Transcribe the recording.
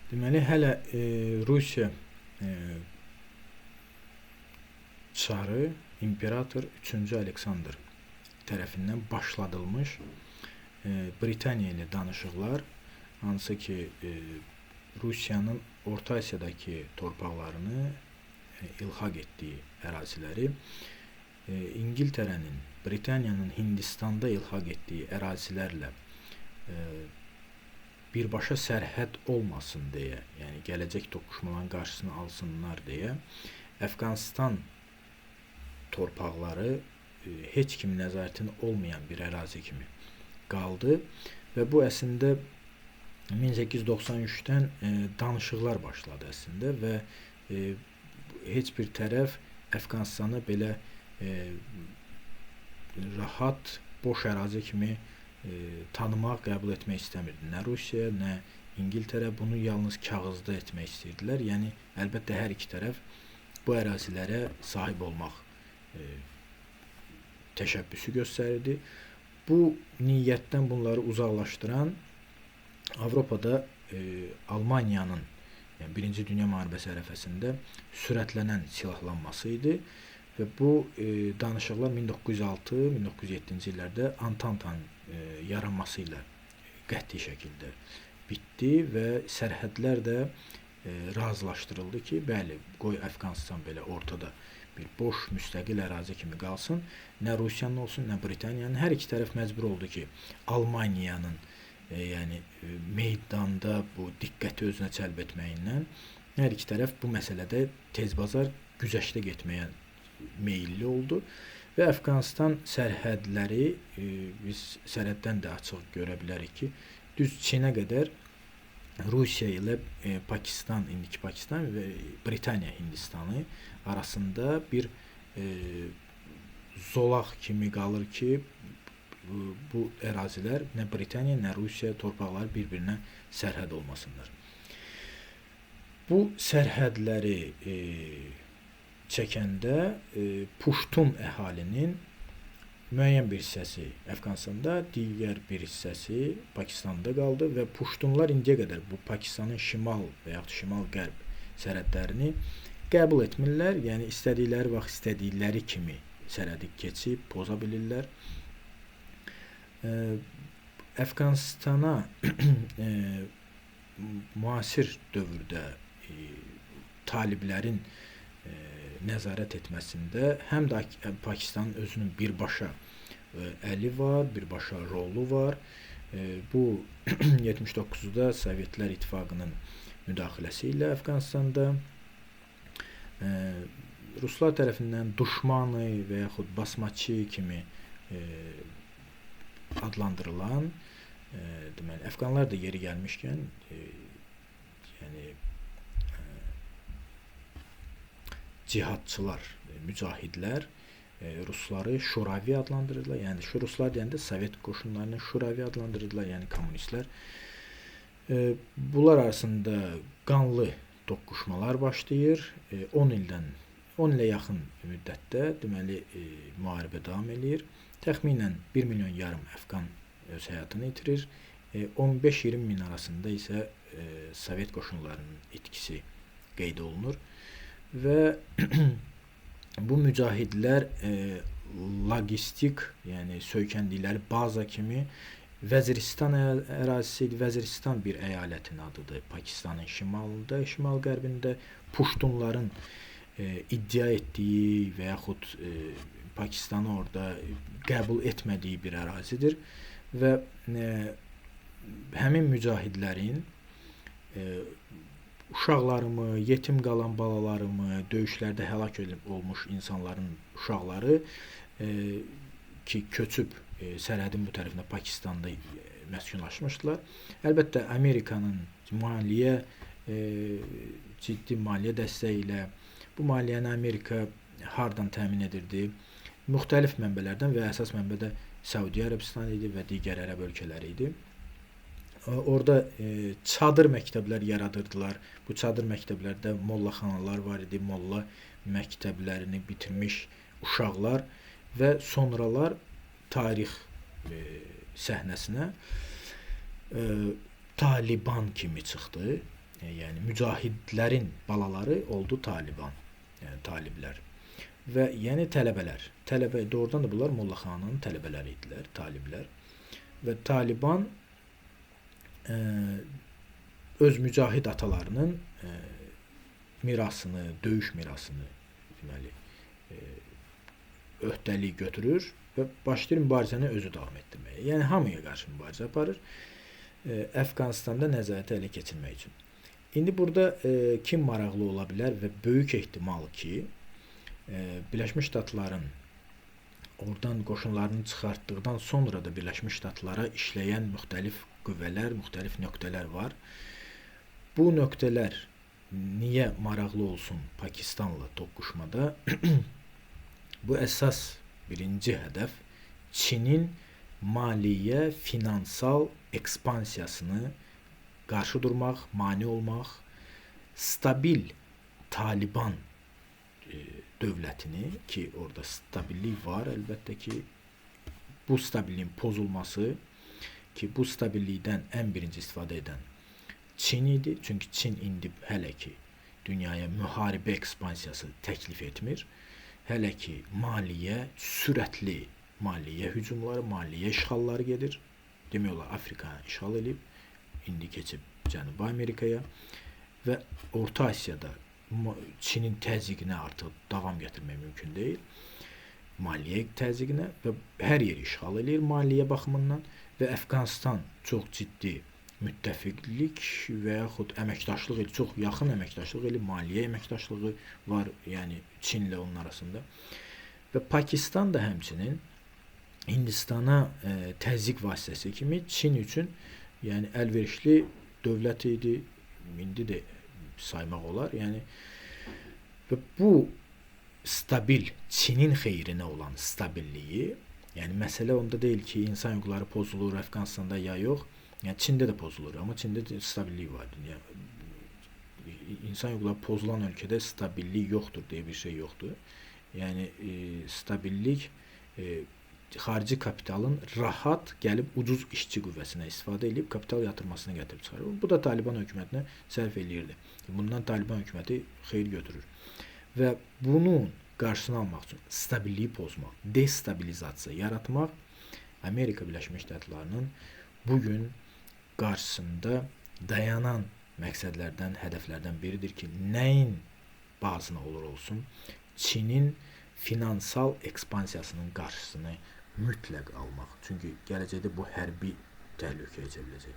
Deməli, hələ Rusiya çarı imperator 3-cü Aleksandr tərəfindən başladılmış Britaniya ilə danışıqlar, hansı ki Rusiyanın Orta Asiyadakı torpaqlarını ilhaq etdiyi əraziləri İngiltərənin, Britaniyanın Hindistanda ilhaq etdiyi ərazilərlə birbaşa sərhəd olmasın deyə, yəni gələcək toqquşmaların qarşısını alsınlar deyə Əfqanistan torpaqları heç kim nəzarətin olmayan bir ərazi kimi qaldı və bu əslində 1893-dən danışıqlar başladı əslində və heç bir tərəf Əfqanistanı belə rahat, boş ərazi kimi tanımaq, qəbul etmək istəmirdi. Nə Rusiya, nə İngiltərə bunu yalnız kağızda etmək istəyirdilər. Yəni, əlbəttə, hər iki tərəf bu ərazilərə sahib olmaq təşəbbüsü göstərirdi. Bu niyyətdən bunları uzaqlaşdıran Avropada Almaniyanın, yəni Birinci Dünya Müharibəsi ərəfəsində sürətlənən silahlanması idi və bu danışıqlar 1906-1907-ci illərdə Antantanın yaranması ilə qəti şəkildə bitdi və sərhədlər də razılaşdırıldı ki, bəli, qoy Əfqanistan belə ortada bir boş, müstəqil ərazi kimi qalsın. Nə Rusiyanın olsun, nə Britaniyanın. Hər iki tərəf məcbur oldu ki, Almaniyanın yəni meydanda bu diqqəti özünə cəlb etməyindən hər iki tərəf bu məsələdə tezbazar güzəştə getməyə meyilli oldu və Əfqanistan sərhədləri biz sərhəddən də açıq görə bilərik ki, düz Çinə qədər Rusiya ilə Pakistan, indiki Pakistan və Britaniya Hindistanı arasında bir zolaq kimi qalır ki, bu ərazilər nə Britaniya, nə Rusiya torpaqları bir-birinə sərhəd olmasınlar. Bu sərhədləri çəkəndə Puştun əhalinin müəyyən bir hissəsi Əfqanistanda, digər bir hissəsi Pakistanda qaldı və Puştunlar indiyə qədər bu Pakistanın şimal və yaxud şimal-qərb sərhədlərini qəbul etmirlər. Yəni, istədikləri vaxt, istədikləri kimi sərhədi keçib, poza bilirlər. Əfqanistana müasir dövrdə taliblərin nəzarət etməsində həm də Pakistanın özünün birbaşa əli var, birbaşa rolu var. Bu 79-da Sovetlər İttifaqının müdaxiləsi ilə Əfqanistanda Ruslar tərəfindən Duşmanı və yaxud Basmaçı kimi adlandırılan, deməli, Əfqanlar da yeri gəlmişkən yəni cihadçılar, mücahidlər Rusları Şuravi adlandırırlar. Yəni Ruslar deyəndə Sovet qoşunlarını Şuravi adlandırırlar, yəni kommunistlər. Bunlar arasında qanlı toqquşmalar başlayır. 10 ilə yaxın müddətdə deməli müharibə davam eləyir. Təxminən 1,5 milyon Əfqan öz həyatını itirir. 15-20 min arasında isə Sovet qoşunlarının itkisi qeyd olunur və bu mücahidlər logistik, yəni söykəndikləri baza kimi Vəziristan ərazisi, Vəziristan bir əyalətin adıdır. Pakistanın şimalında, şimal-qərbində Puştunların iddia etdiyi və yaxud Pakistanı orada qəbul etmədiyi bir ərazidir və həmin mücahidlərin uşaqlarımı, yetim qalan balalarımı, döyüşlərdə həlak olmuş insanların uşaqları ki, köçüb sərhədin bu tərəfində Pakistanda məskunlaşmışdılar. Əlbəttə, Amerikanın ciddi maliyyə dəstəyi ilə bu maliyyəni Amerika hardan təmin edirdi? Müxtəlif mənbələrdən və əsas mənbədə Səudiyyə Ərəbistan idi və digər ərəb ölkələri idi. Orada çadır məktəblər yaradırdılar. Bu çadır məktəblərdə mollaxanalar var idi, molla məktəblərini bitirmiş uşaqlar və sonralar tarix səhnəsinə Taliban kimi çıxdı. yəni mücahidlərin balaları oldu Taliban, yəni taliblər. Və yəni tələbələr. Tələbə doğrudan da bunlar Molla Xanın tələbələri idilər, taliblər. Və Taliban öz mücahid atalarının mirasını, döyüş mirasını deməli öhdəlik götürür və başlayır mübarizəni özü davam etdirməyə. Yəni hamıya qarşı mübarizə aparır. Əfqanistanda nəzarəti ələ keçirmək üçün. İndi burada kim maraqlı ola bilər və böyük ehtimal ki, Birləşmiş Ştatların oradan qoşunlarını çıxartdıqdan sonra da Birləşmiş Ştatlara işləyən müxtəlif qüvvələr, müxtəlif nöqtələr var. Bu nöqtələr niyə maraqlı olsun Pakistanla toqquşmada? Bu əsas birinci hədəf Çinin maliyyə, finansal ekspansiyasını qarşı durmaq, mane olmaq, stabil Taliban dövlətini ki, orada stabillik var, əlbəttə ki, bu stabilliyin pozulması ki, bu stabillikdən ən birinci istifadə edən Çin idi. Çünki Çin indi hələ ki, dünyaya müharibə ekspansiyası təklif etmir. Hələ ki, maliyyə, sürətli maliyyə hücumları, maliyyə işğalları gedir. Demək olar, Afrikanı işğal edib, indi keçib Cənubi Amerikaya və Orta Asiyada Çinin təzyiqinə artıq davam gətirmək mümkün deyil. Maliyyə təzyiqinə və hər yeri işğal edir maliyyə baxımından və Əfqanistan çox ciddi müttəfiqlik və yaxud əməkdaşlıq edir, çox yaxın əməkdaşlıq edir, maliyyə əməkdaşlığı var, yəni Çinlə onun arasında. Və Pakistan da həmçinin Hindistana təzyiq vasitəsi kimi Çin üçün yəni əlverişli dövlət idi, indi də saymaq olar. Yəni və bu stabil Çinin xeyrinə olan stabilliyi, yəni məsələ onda deyil ki, insan hüquqları pozulur Əfqanistanda ya yox. Yəni Çində də pozulur, amma Çində də stabillik var. Yəni insan hüquqları pozulan ölkədə stabillik yoxdur deyə bir şey yoxdur. Yəni stabillik xarici kapitalın rahat gəlib ucuz işçi qüvvəsinə istifadə edib kapital yatırmasını gətirib çıxarır. Bu da Taliban hökumətinə sərf eləyirdi. Bundan Taliban hökuməti xeyir götürür. Və bunun qarşısını almaq üçün stabilliyi pozmaq, destabilizasiya yaratmaq Amerika Birləşmiş Ştatlarının bugün qarşısında dayanan məqsədlərdən, hədəflərdən biridir ki, nəyin bazına olur olsun, Çinin finansal ekspansiyasının qarşısını mütləq almaq. Çünki gələcəkdə bu hərbi təhlükəyə çevriləcək.